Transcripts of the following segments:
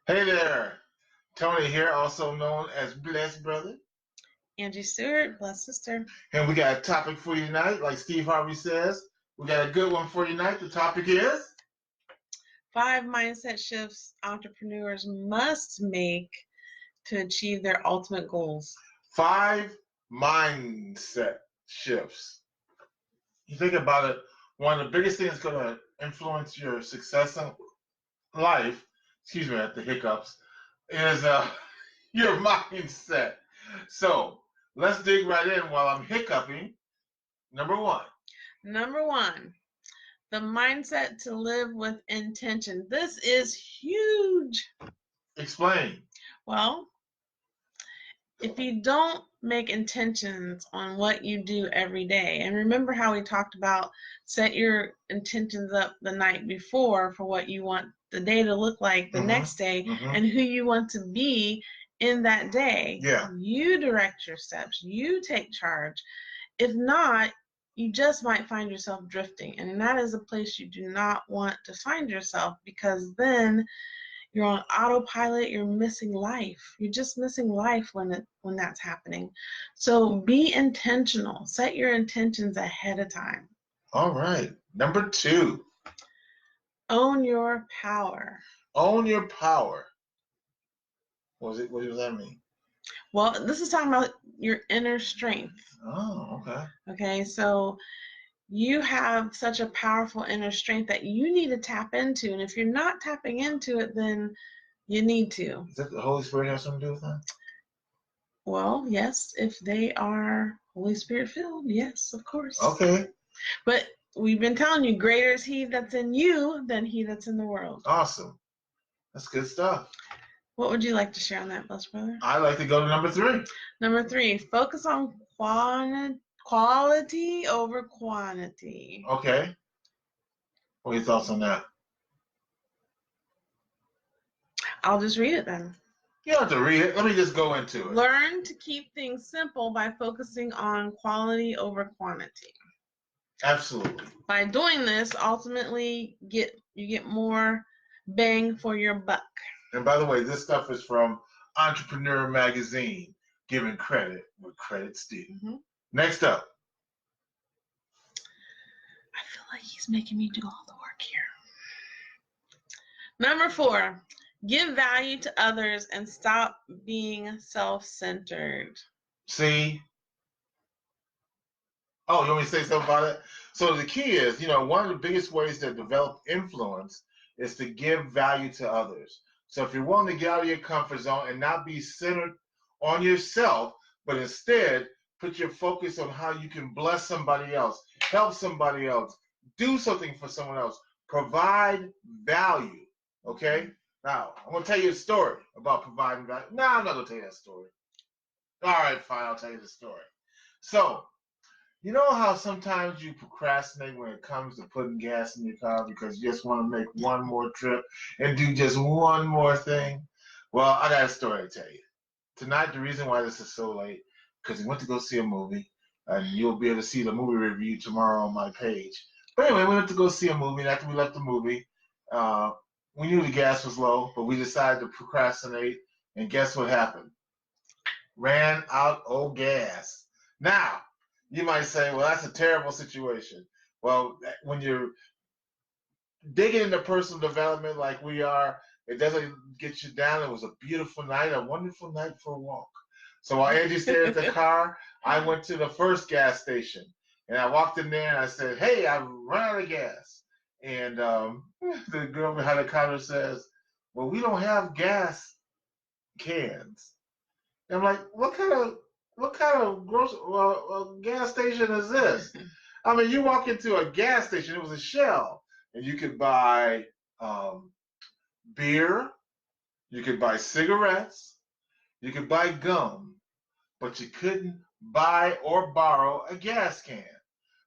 Hey there, Tony here, also known as Blessed Brother. Angie Stewart, blessed sister. And we got a topic for you tonight. Like Steve Harvey says, we got a good one for you tonight. The topic is 5 mindset shifts entrepreneurs must make to achieve their ultimate goals. 5 mindset shifts. You think about it, one of the biggest things going to influence your success in life, excuse me, at the hiccups, is your mindset. So let's dig right in while I'm hiccuping. Number one. Number 1, the mindset to live with intention. This is huge. Explain. Well, if you don't make intentions on what you do every day, and remember how we talked about set your intentions up the night before for what you want the day to look like the next day and who you want to be in that day. Yeah. You direct your steps. You take charge. If not, you just might find yourself drifting, and that is a place you do not want to find yourself, because then you're on autopilot. You're missing life. You're just missing life when that's happening. So be intentional. Set your intentions ahead of time. All right. Number 2. Own your power. Own your power. What does that mean? Well, this is talking about your inner strength. Oh, okay. Okay, so you have such a powerful inner strength that you need to tap into. And if you're not tapping into it, then you need to. Does that the Holy Spirit have something to do with that? Well, yes, if they are Holy Spirit filled, yes, of course. Okay. But we've been telling you, greater is he that's in you than he that's in the world. Awesome. That's good stuff. What would you like to share on that, Blessed Brother? I'd like to go to number 3. Number 3, focus on quality over quantity. Okay. What are your thoughts on that? I'll just read it then. You don't have to read it. Let me just go into it. Learn to keep things simple by focusing on quality over quantity. Absolutely. By doing this, ultimately you get more bang for your buck. And by the way, this stuff is from Entrepreneur Magazine, giving credit where credit's due. Next up. I feel like he's making me do all the work here. Number 4, give value to others and stop being self-centered. See? Oh, you want me to say something about it? So the key is, one of the biggest ways to develop influence is to give value to others. So if you're willing to get out of your comfort zone and not be centered on yourself, but instead put your focus on how you can bless somebody else, help somebody else, do something for someone else, provide value, okay? Now, I'm going to tell you a story about providing value. No, I'm not going to tell you that story. All right, fine, I'll tell you the story. So, you know how sometimes you procrastinate when it comes to putting gas in your car because you just want to make one more trip and do just one more thing? Well, I got a story to tell you. Tonight, the reason why this is so late, because we went to go see a movie, and you'll be able to see the movie review tomorrow on my page. But anyway, we went to go see a movie, and after we left the movie, we knew the gas was low, but we decided to procrastinate, and guess what happened? Ran out of gas. Now, you might say, well, that's a terrible situation. Well, when you're digging into personal development like we are, it doesn't get you down. It was a beautiful night, a wonderful night for a walk. So while Angie stayed at the car, I went to the first gas station. And I walked in there and I said, hey, I've run out of gas. And the girl behind the counter says, well, we don't have gas cans. And I'm like, what kind of gas station is this? I mean, you walk into a gas station, it was a Shell, and you could buy beer, you could buy cigarettes, you could buy gum, but you couldn't buy or borrow a gas can.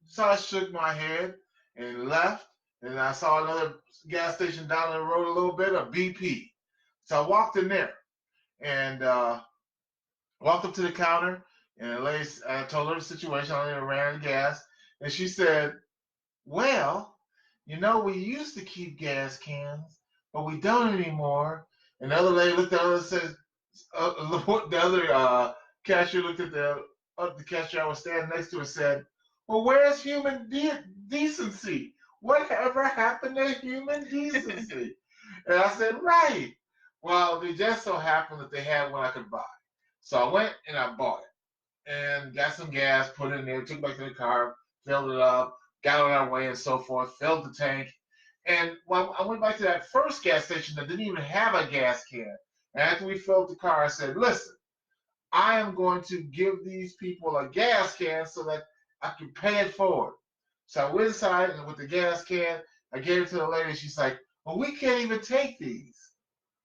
So I shook my head and left, and I saw another gas station down the road a little bit, a BP. So I walked in there and walked up to the counter, and I told her the situation. I ran out of gas, and she said, well, we used to keep gas cans, but we don't anymore. And the other lady looked at her and says, the other cashier looked at the cashier I was standing next to and said, well, where's human decency? Whatever happened to human decency? And I said, right. Well, it just so happened that they had one I could buy. So I went and I bought it and got some gas, put it in there, took it back to the car, filled it up, got on our way and so forth, filled the tank. And when I went back to that first gas station that didn't even have a gas can. And after we filled the car, I said, listen, I am going to give these people a gas can so that I can pay it forward. So I went inside and with the gas can, I gave it to the lady. She's like, well, we can't even take these.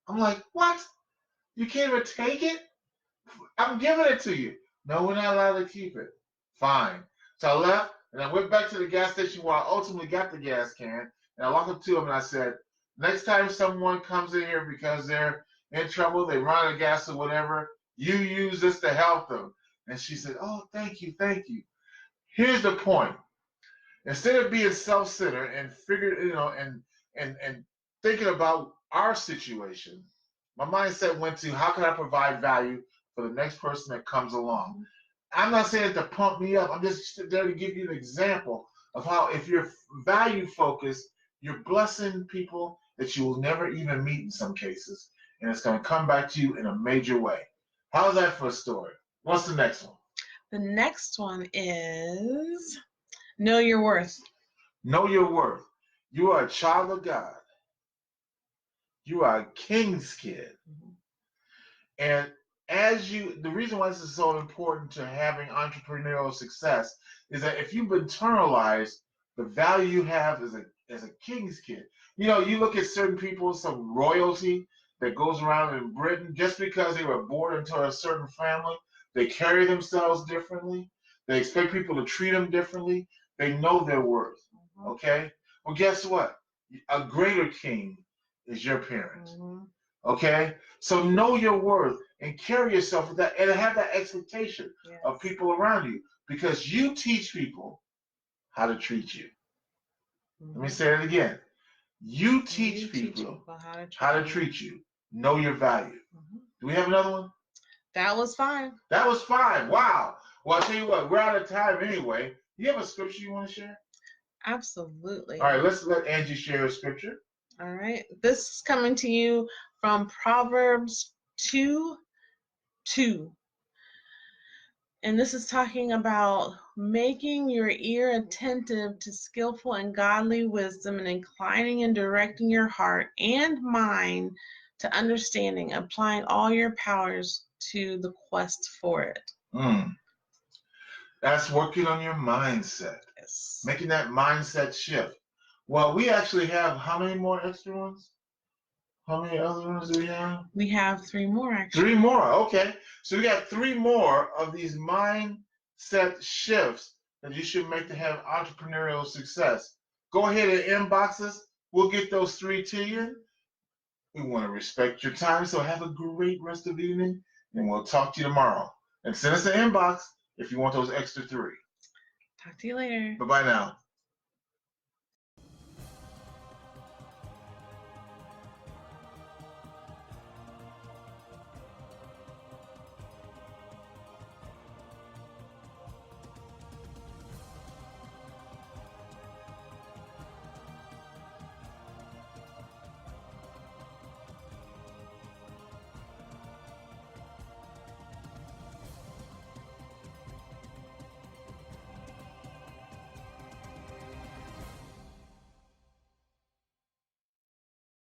I'm like, what? You can't even take it? I'm giving it to you. No, we're not allowed to keep it. Fine. So I left and I went back to the gas station where I ultimately got the gas can. And I walked up to him and I said, next time someone comes in here because they're in trouble, they run out of gas or whatever, you use this to help them. And she said, oh, thank you, thank you. Here's the point. Instead of being self-centered and and thinking about our situation, my mindset went to how can I provide value for the next person that comes along. I'm not saying it to pump me up. I'm just there to give you an example of how if you're value focused, you're blessing people that you will never even meet in some cases. And it's going to come back to you in a major way. How's that for a story? What's the next one? The next one is know your worth. Know your worth. You are a child of God. You are a king's kid. And the reason why this is so important to having entrepreneurial success is that if you've internalized the value you have as a king's kid, you look at certain people, some royalty that goes around in Britain, just because they were born into a certain family, they carry themselves differently. They expect people to treat them differently. They know their worth. Okay? Well, guess what? A greater king is your parent. Okay? So know your worth and carry yourself with that and have that expectation of people around you because you teach people how to treat you. Let me say it again. You teach people how to treat you. Know your value. Do we have another one? That was 5. That was 5. Wow. Well, I'll tell you what, we're out of time anyway. Do you have a scripture you want to share? Absolutely. All right, let's let Angie share a scripture. All right. This is coming to you from Proverbs 2:2. And this is talking about making your ear attentive to skillful and godly wisdom and inclining and directing your heart and mind to understanding, applying all your powers to the quest for it. That's working on your mindset. Yes. Making that mindset shift. Well, we actually have how many more extra ones? How many other ones do we have? We have 3 more, actually. 3 more, okay. So we got 3 more of these mindset shifts that you should make to have entrepreneurial success. Go ahead and inbox us. We'll get those 3 to you. We want to respect your time, so have a great rest of the evening, and we'll talk to you tomorrow. And send us an inbox if you want those extra 3. Talk to you later. Bye-bye now.